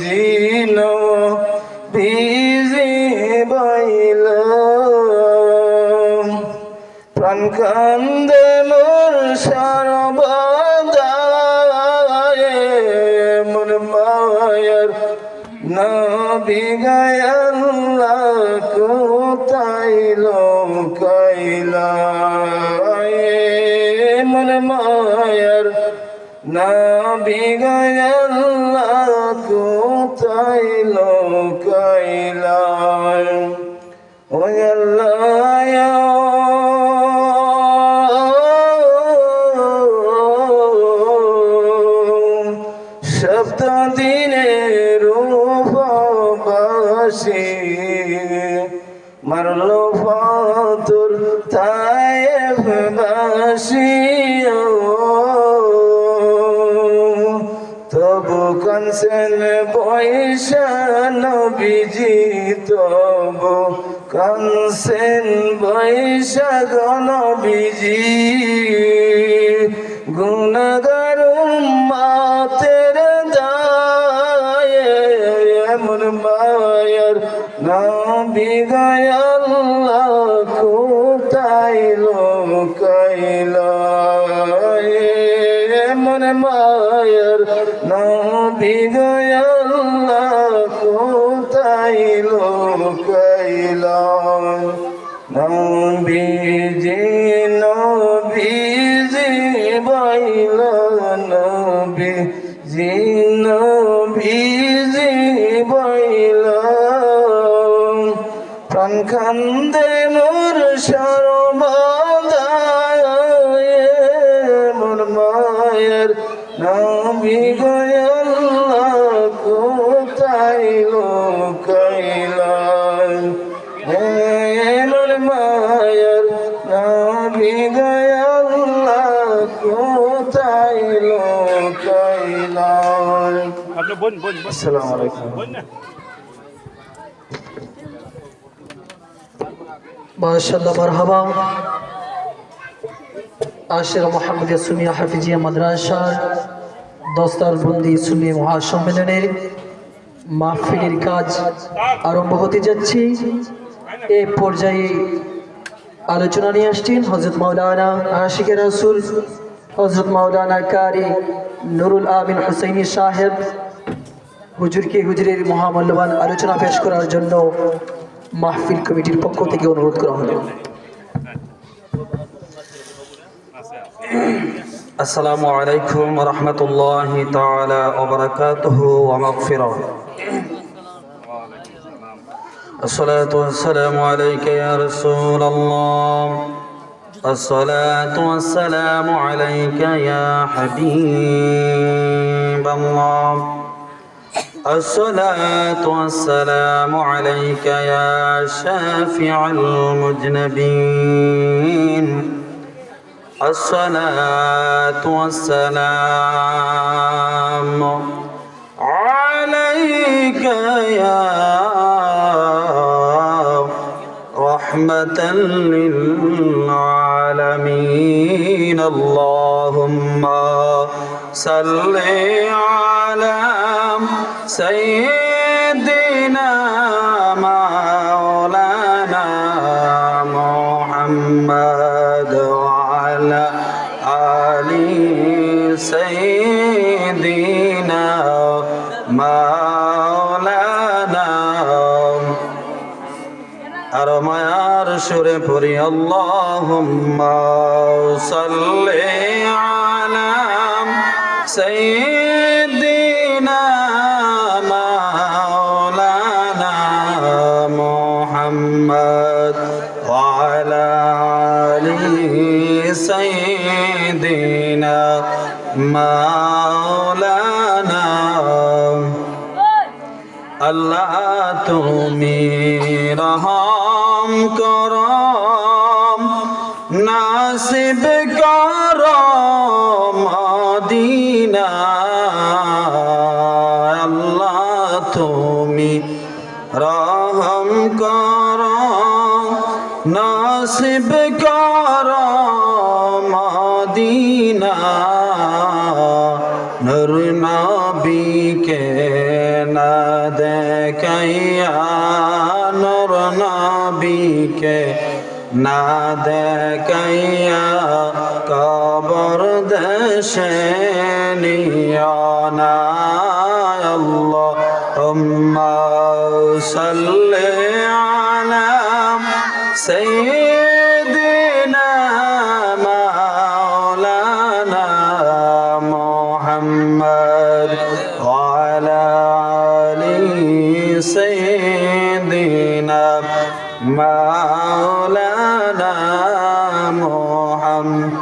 জিনো busy বাইল প্রাণ কান্দে মোর সর্বদায় মন মায়ার নবী গায়াল্লাহ কোথায় লোকাইলা মন মায়ার নবী গায়াল্লাহ কোথায় লোকাইলা ও আল্লাহ শব্দ দিনের রূপবাসী মারলো ফাতুর তায়েফবাসী তবু কানছেন পয়সা নবীজি তবু কানছেন পয়সা নবীজি গুনাহগার উম্মতের দায়ে এমন মায়ার নবী গায়াল্লাহ কোথায় লোকাইলা এমন মায়ার নবী গায়াল্লাহ কোথায় লোকাইলা নবীজি নবীজি বাইলা নবীজি নবীজি বাইলা প্রাণ কান্দে মোর সর্বদায় মোর মায়ের নবী গায়াল্লাহ কোথায় লোকাইলা মোর মায়ের নবী গায়াল্লাহ কোথায় লোকাইলা। আসসালামু আলাইকুম। মাশাআল্লাহ মারহাবা। আশিরা মুহাম্মদিয়া সুন্নিয়া হাফিজিয়া মাদ্রাসার দস্তারবন্দি সুন্নি মহাসম্মেলনের মাহফিলের কাজ আরম্ভ হতে যাচ্ছে। এ পর্যায়ে আলোচনা নিয়ে আসছেন হযরত মাওলানা আশিকে রাসূল হযরত মাওলানা কারি নুরুল আমিন হুসাইনি সাহেব হুজুরকে হুজুরের মহামূল্যবান আলোচনা পেশ করার জন্য মাহফিল কমিটির পক্ষ থেকে অনুরোধ করা হলো। আসসালামু আলাইকুম ওয়া রাহমাতুল্লাহি তাআলা ওয়া বারাকাতুহু ওয়া মাগফিরাহ। الصلاة والسلام عليك يا رسول الله الصلاة والسلام عليك يا حبيب الله الصلاة والسلام عليك يا شافع المذنبين الصلاة والسلام عليك يا رحمة للعالمين اللهم صل على سيدنا مولانا محمد وعلى آل سيدنا مولانا أرميار شرفري اللهم صل على سيدنا مولانا محمد وعلى آل سيدنا مولانا الله তুমি রহম করম নাসিব করম মদিনা আল্লাহ তুমি রহম করম নাসিব করম মদিনা নূর নবীকে না দেখাইয়া নূর নবীকে না দেখাইয়া কবর দেশে নিও না আল্লাহুম্মা সাল্লি আলা সাইয়্যিদিনা মাওলানা মুহাম্মদ ওয়া আলা আলি সাইয়্যিদিনা মাওলানা মুহাম্মদ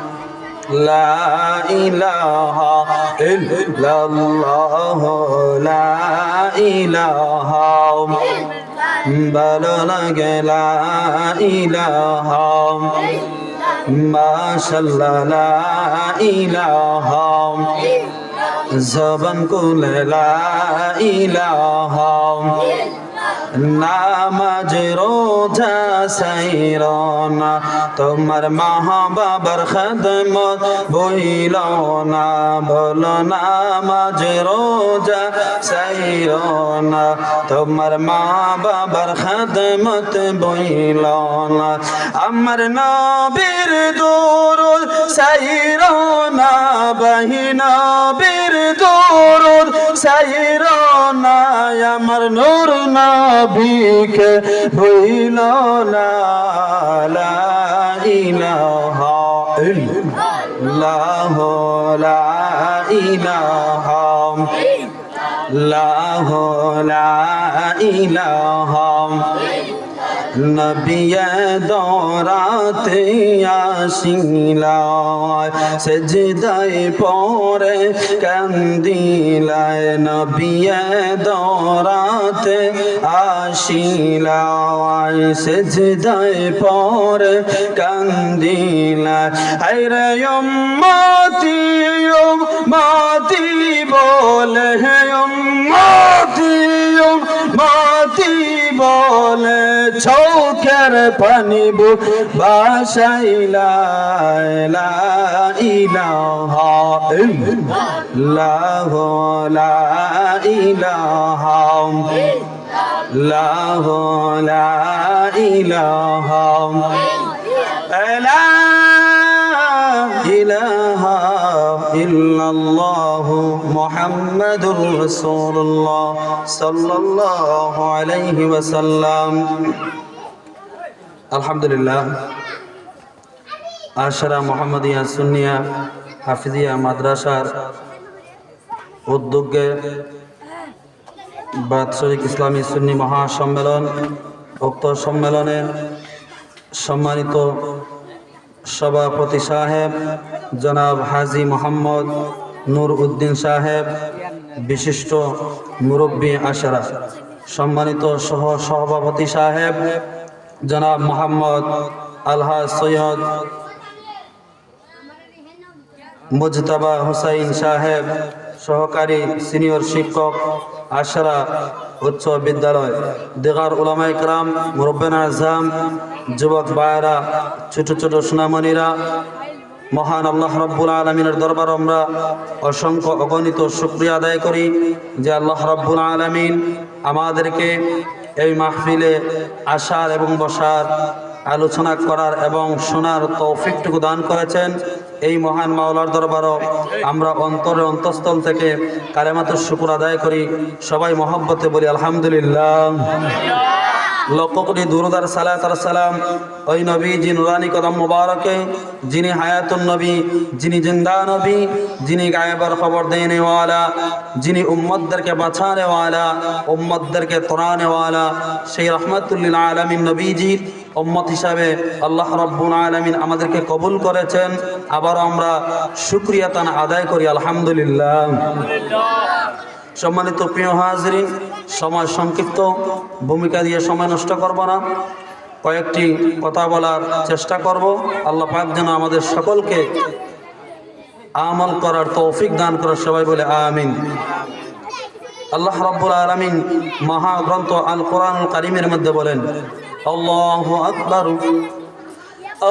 লা ইলাহা ইল্লাল্লাহ লা ইলাহা ভালো লাগে লা ইলাহা মাশাআল্লাহ লা ইলাহা জবান খুলে লা ইলাহা নামাজ রোজা সাইরনা তোমার মা বাবার খেদমত বইল না বলো নামাজ রোজা সাইরনা তোমার মা বাবার খেদমত বইল না আমার নবীর দুরুদ সাইরনা বহিনা বীর দুরুদ সাইরনা আমার নূর নবীকে ভুইল না লা ইলাহা ইল্লাল্লাহ লা ইলাহা লা ইলাহা নবিয়ে দরাতে আসিলায় সেজদায় পরে কান্দিলায় নবিয়ে দরাতে আসিলায় সেজদায় পরে কান্দিলায় হায়রে উম্মতি উম্মতি বলে হে উম্মতি উম্মতি বলে চৌকের পানি বুক বাসাইলা লা ইলাহা ইল্লাল্লাহ লা ইলাহা ইল্লাল্লাহ লা ইলাহা লা ইলাহা ইল্লাল্লাহ মুহাম্মাদুর রাসূলুল্লাহ সাল্লাল্লাহু আলাইহি ওয়াসাল্লাম। আলহামদুলিল্লাহ, আশরা মুহাম্মাদিয়া সুন্নিয়া হাফিজিয়া মাদ্রাসার উদ্যোগে বাৎসরিক ইসলামী সুন্নি মহাসম্মেলন, উক্ত সম্মেলনের সম্মানিত সভাপতি সাহেব জনাব হাজী মোহাম্মদ নূর উদ্দিন সাহেব, বিশিষ্ট মুরব্বী আশরা, সম্মানিত সভাপতি সাহেব জনাব মোহাম্মদ আলহাজ সৈয়দ মুজতাবা হুসাইন সাহেব, সহকারী সিনিয়র শিক্ষক আশরা উচ্চ বিদ্যালয়, দিগার উলামা ইকরাম, মুরব্বিনা আযম, যুবক ভাইরা, ছোট ছোট সোনামণিরা, মহান আল্লাহ রাব্বুল আলামিনের দরবার আমরা অসংখ্য অগণিত শুকরিয়া আদায় করি যে আল্লাহ রাব্বুল আলামিন আমাদেরকে এই মাহফিলে আসার এবং বসার, আলোচনা করার এবং শোনার তৌফিকটুকু দান করেছেন। এই মহান মাওলার দরবারও আমরা অন্তরের অন্তঃস্থল থেকে কালেমাতুর শুকর আদায় করি। সবাই মহব্বতে বলি আলহামদুলিল্লাহ। লক্ষ কোটি দুরুদ আর সালাত আর সালাম ওই নবী জি নুরানি কদম মুবারকে, যিনি হায়াতুন নবী, যিনি জিন্দা নবী, যিনি গায়েবের খবর দেনেওয়ালা, যিনি উম্মতদেরকে বাঁচানেওয়ালা, উম্মতদেরকে তোরানেওয়ালা, সেই রহমাতুল্লিল আলামিন নবীজির উম্মত হিসাবে আল্লাহ রাব্বুল আলামিন আমাদেরকে কবুল করেছেন। আবার আমরা শুকরিয়া তান আদায় করি আলহামদুলিল্লাহ। সম্মানিত প্রিয় হাজরিন, সময় সংক্ষিপ্ত, ভূমিকা দিয়ে সময় নষ্ট করব না, কয়েকটি কথা বলার চেষ্টা করব। আল্লাহ পাক যেন আমাদের সকলকে আমল করার তৌফিক দান করে, সবাই বলে আমিন। আল্লাহ রাব্বুল আলামিন মহাগ্রন্থ আল কোরআনুল কারীমের মধ্যে বলেন, আল্লাহু আকবার,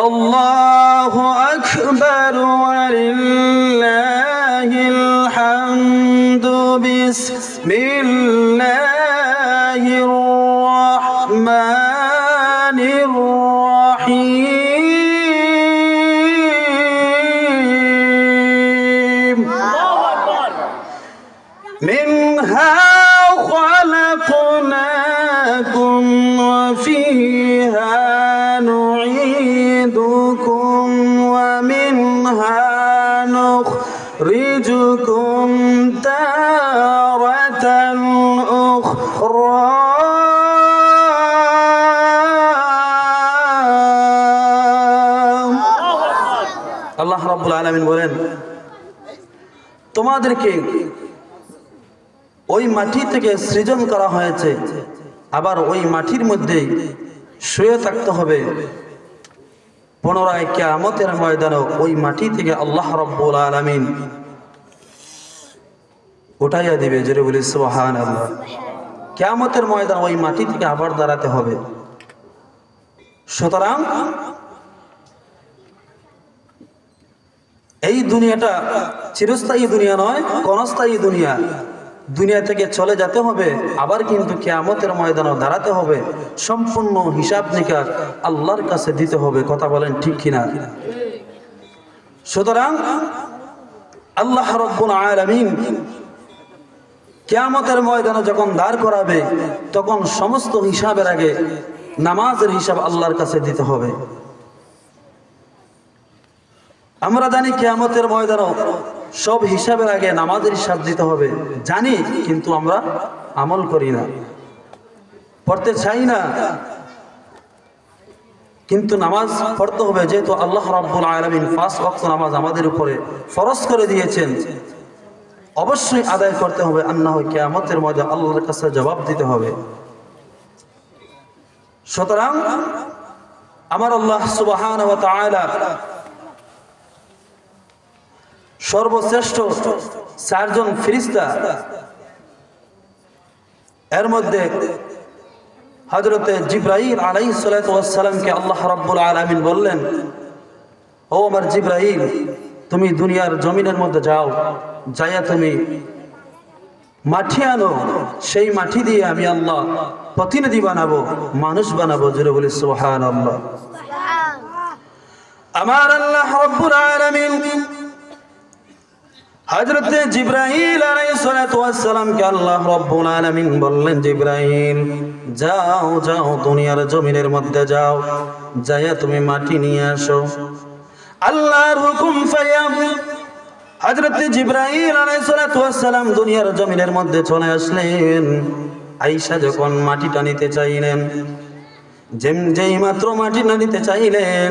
আল্লাহু আকবার ওয়া লিল্লাহিল الحمد بسم الله الرحمن الرحيم منها خلقناكم وفيها نعيدكم ومنها نخرجكم تارة أخرى আল্লাহ রাব্বুল আলামিন বলেন, তোমাদেরকে ওই মাটি থেকে সৃজন করা হয়েছে, আবার ওই মাটির মধ্যে শুয়ে থাকতে হবে। পুনরায় কিয়ামতের ময়দানে ওই মাটি থেকে আল্লাহ রাব্বুল আলামিন উঠাইয়া দিবে। জোরে বলি সুবহানাল্লাহ। কিয়ামতের ময়দানে ওই মাটি থেকে আবার দাঁড়াতে হবে। সুতরাং এই দুনিয়াটা চিরস্থায়ী দুনিয়া নয়, ক্ষণস্থায়ী দুনিয়া। দুনিয়া থেকে চলে যেতে হবে, আবার কিন্তু কিয়ামতের ময়দানে দাঁড়াতে হবে। সম্পূর্ণ হিসাব নিকাশ আল্লাহর কাছে দিতে হবে। কথা বলেন ঠিক কিনা? সুতরাং আল্লাহ রাব্বুল আলামিন কিয়ামতের ময়দানে যখন দাঁড় করাবে, তখন সমস্ত হিসাবের আগে নামাজের হিসাব আল্লাহর কাছে দিতে হবে। আমরা জানি কিয়ামতের ময়দানে সব হিসাবের আগে নামাজের হিসাব দিতে হবে, জানি, কিন্তু আমরা আমল করি না, পড়তে চাই না। কিন্তু নামাজ পড়তে হবে, যেহেতু আল্লাহ রাব্বুল আলামিন 5 ওয়াক্ত নামাজ আমাদের উপরে ফরজ করে দিয়েছেন, অবশ্যই আদায় করতে হবে। আর না হয় কিয়ামতের ময়দানে আল্লাহর কাছে জবাব দিতে হবে। সুতরাং আমার আল্লাহ সুবহানাহু ওয়া তাআলা সর্বশ্রেষ্ঠ 4 জন ফেরেশতা, এর মধ্যে হযরতে জিবরাইল আলাইহিস সালাতু ওয়াস সালামকে আল্লাহ রাব্বুল আলামিন বললেন, ও আমার জিবরাইল, তুমি দুনিয়ার জমিনের মধ্যে যাও, যাইয়া তুমি মাটি আনো, সেই মাটি দিয়ে আমি আল্লাহ প্রতিনিধি বানাবো, মানুষ বানাবো। জোরে বলি সুবহানাল্লাহ। আমার আল্লাহ রাব্বুল আলামিন হযরতে জিবরাইল আলাইহিস সালাতু ওয়াস সালামকে আল্লাহ রাব্বুল আলামিন বললেন, জিবরাইল যাও যাও দুনিয়ার জমিনের মধ্যে যাও, যাইয়া তুমি মাটি নিয়ে আসো। আল্লাহর হুকুম পাইয়া হযরতে জিবরাইল আলাইহিস সালাতু ওয়াস সালাম দুনিয়ার জমিনের মধ্যে চলে আসলেন। আয়েশা যখন মাটিটা নিতে চাইলেন, যেই মাত্র মাটিটা নিতে চাইলেন,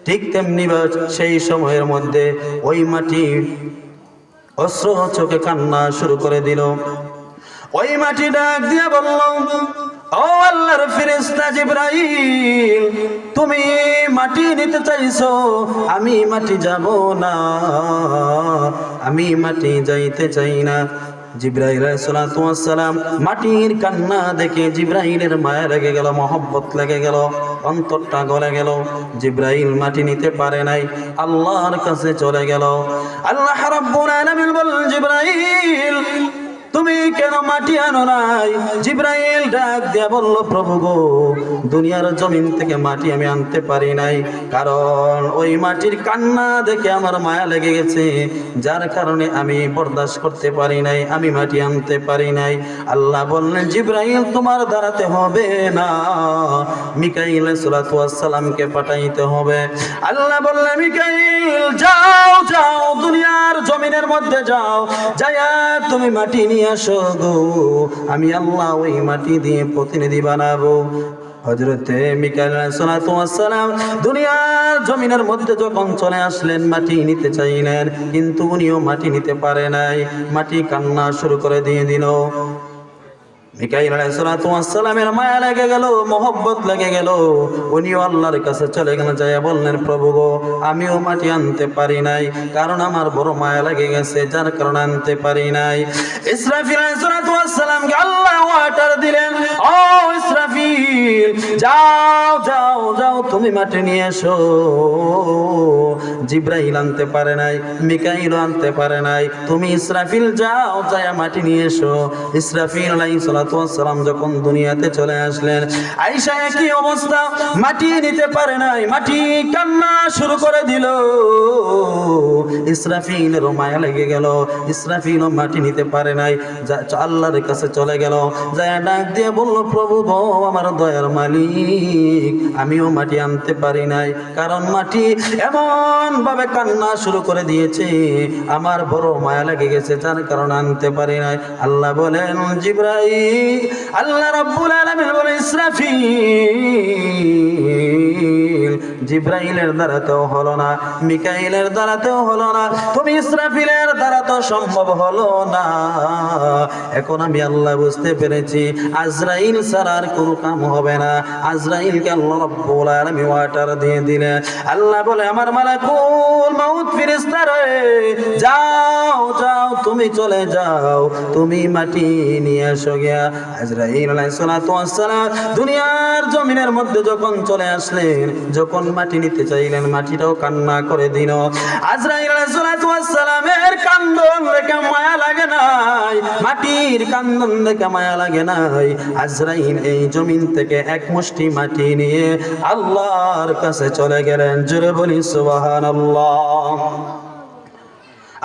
ঠিক তেমনি সেই সময়ের মধ্যে ওই মাটি অশ্রু চোখে কান্না শুরু করে দিল। ওই মাটি ডাক দিয়া বলল, ও আল্লাহর ফেরেশতা জিবরাইল, তুমি মাটি নিতে চাইছো, আমি মাটি যাব না, আমি মাটি যাইতে চাই না। জিবরাইল আলাইহিস সালাতু ওয়াস সালাম মাটির কান্না দেখে জিবরাইলের মায়া লেগে গেল, মহব্বত লেগে গেল, অন্তরটা গলে গেল। জিবরাইল মাটি নিতে পারে নাই, আল্লাহর কাছে চলে গেল। আল্লাহ রাব্বুল আলামিন বললেন, জিবরাইল তুমি কেন মাটি আনো নাই? জিবরাইল ডাক দিয়া বলল, প্রভু গো, দুনিয়ার জমিন থেকে মাটি আমি আনতে পারি নাই, কারণ ওই মাটির কান্না দেখে আমার মায়া লেগে গেছে, যার কারণে আমি বরদাস্ত করতে পারি নাই, আমি মাটি আনতে পারি নাই। আল্লাহ বললেন, জিবরাইল তোমার দাঁড়াতে হবে না, মিকাইল আলাইহিস সালাতু ওয়াস সালামকে পাঠাইতে হবে। আল্লাহ বললেন, মিকাইল যাও যাও দুনিয়ার জমিনের মধ্যে যাও, যায়া তুমি মাটি নিয়ে আসো গো, আমি আল্লাহ ওই মাটি দিয়ে প্রতিনিধি বানাবো। হযরতে মিকাইল আলাইহিস সালাতু ওয়াস সালাম দুনিয়ার জমিনের মধ্যে যখন চলে আসলেন, মাটি নিতে চাইলেন, কিন্তু উনিও মাটি নিতে পারে নাই, মাটি কান্না শুরু করে দিয়ে দিল। মিকাইল আলাইহিস সালাতু ওয়াস সালামের মায়া লেগে গেল, মহব্বত লেগে গেল, উনিও আল্লাহর কাছে চলে গেলেন, যাইয়া বললেন, প্রভু গো, আমিও মাটি আনতে পারি নাই, কারণ আমার বড় মায়া লেগে গেছে, যার কারণে আনতে পারি নাই। ইসরাফিল আলাইহিস সালাতু ওয়াস সালামকে আল্লাহ অর্ডার দিলেন, ও ইসরাফিল যাও যাও যাও তুমি মাটি নিয়ে এসো। জিব্রাইল আনতে পারে নাই, মিকাইল আনতে পারে নাই, তুমি ইসরাফিল যাও, যায় মাটি নিয়ে এসো। ইসরাফিল আলাইহিস সালাতু ওয়াস সালাম যখন দুনিয়াতে চলে আসলেন, আয়েশা একই অবস্থা, মাটি নিতে পারে নাই, মাটি কান্না শুরু করে দিল। ইসরাফিলের মায়া লেগে গেল, ইসরাফিল মাটি নিতে পারে নাই, আল্লাহর কাছে চলে গেল, যায় ডাক দিয়ে বলল, প্রভু গো আমার দয়ার মালিক, আমিও মাটি আনতে পারি নাই, কারণ মাটি এমন ভাবে কান্না শুরু করে দিয়েছে, আমার বড় মায়া লেগে গেছে, যার কারণে আনতে পারি নাই। আল্লাহ বলেন, জিবরাইল, আল্লাহ রাব্বুল আলামিন বলে, ইসরাফিল, জিব্রাইলের দ্বারাতেও হলো না, মিকাইলের দ্বারাতেও হলো না, তুমি ইসরাফিলের দ্বারা তো সম্ভব হলো না। এখন আমি আল্লাহ বুঝতে পেরেছি, আজরাইল ছাড়া আর কোনো কাম হবে না। আজরাইলকে আল্লাহ রাব্বুল আলামিন ওয়াটার দিয়ে দিলেন। আল্লাহ বলে, আমার মালাকুল মাউত ফেরেশতা রে, যাও যাও, তুমি চলে যাও, তুমি মাটি নিয়ে এসো গিয়া। আজরাইল আলাইহিস সালাতু ওয়াস সালাম দুনিয়ার জমিনের মধ্যে যখন চলে আসলেন, যখন মাটি নিতে চাইলেন, মাটিটাও কান্না করে দিল। আজরাইল আলাইহিস সালাতু ওয়াস সালামের কান্দন দেখে মায়া লাগে নাই, মাটির কান্দন দেখে মায়া লাগে নাই। আজরাইল এই জমিন থেকে এক মুষ্টি মাটি নিয়ে আল্লাহর কাছে চলে গেলেন। জোরে বলি সুবহানাল্লাহ।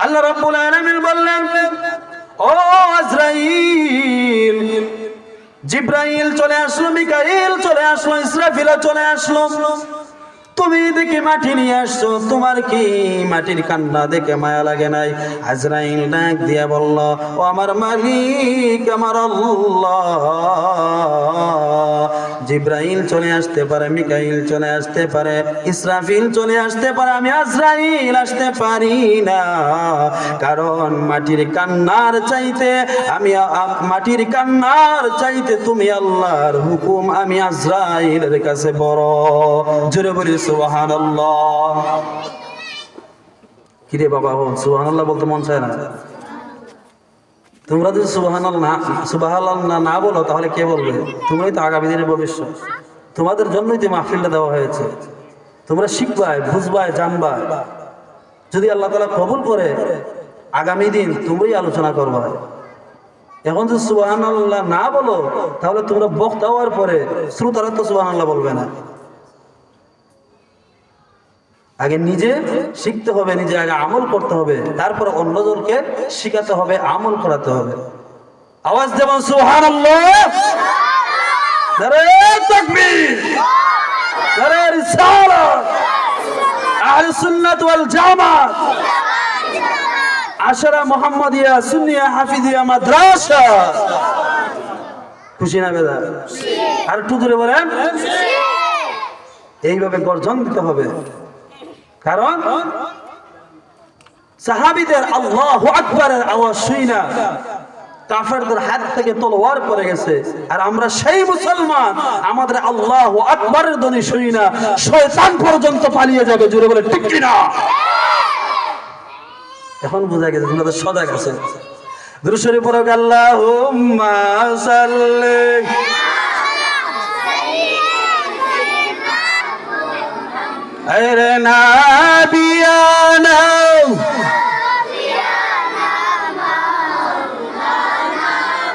আল্লাহ রাব্বুল আলামিন বললেন, ও আজরাইল, জিব্রাইল চলে আসলো, মিকাইল চলে আসলো, ইসরাফিল চলে আসলো, তুমি দেখে মাটি নিয়ে আসছো, তোমার কি মাটির কান্না দেখে মায়া লাগে নাই? আজরাইল ডাক দিয়া বলল, ও আমার মালিক, আমার আল্লাহ, জিব্রাইল চলে আসতে পারে, মিকাইল চলে আসতে পারে, ইসরাফিল চলে আসতে পারে, আমি আজরাইল আসতে পারি না, কারণ মাটির কান্নার চাইতে মাটির কান্নার চাইতে তুমি আল্লাহর হুকুম আমি আজরাইলের কাছে বড়। জোরে বলি সুবহানাল্লাহ। কিরে বাবা, সুবহানাল্লাহ বলতে মন চায় না? তোমরা যদি সুবহানাল্লাহ না বলো, তাহলে কে বলবে? তোমরাই তো আগামী দিনের ভবিষ্যৎ, তোমাদের জন্যই তো মাহফিলটা দেওয়া হয়েছে। তোমরা শিখবাই, বুঝবাই, জানবাই। যদি আল্লাহ তাআলা কবুল করে, আগামী দিন তোমরাই আলোচনা করবা। এখন যদি সুবহানাল্লাহ না বলো, তাহলে তোমরা বক্তা হওয়ার পরে শ্রোতারা তো সুবহানাল্লাহ বলবে না। আগে নিজে শিখতে হবে, নিজে আগে আমল করতে হবে, তারপর অন্যজনকে শিখাতে হবে, আমল করাতে হবে। আওয়াজ দেবেন সুবহানাল্লাহ, নারে তাকবীর, নারে রিসালাত, আহলে সুন্নাত ওয়াল জামাত, আশরা মুহাম্মাদিয়া সুন্নিয়া হাফিজিয়া মাদ্রাসা। খুশি না বেদা? আর একটু জোরে বলেন। এইভাবে গর্জন দিতে হবে, কারণ সাহাবীদের আল্লাহু আকবারের আওয়াজ শুই না কাফেরদের হাত থেকে তলোয়ার পড়ে গেছে, আর আমরা সেই মুসলমান, আমাদের আল্লাহু আকবারের ধ্বনি শুই না, শয়তান পর্যন্ত পালিয়ে যাবে। জোরে বলে ঠিক কি না? এখন বোঝা গেছে তোমাদের সজাগ আছে। দুরূদ শরীফ পড়ো, আল্লাহুম্মা সাল্লি আলা নাবিয়ানা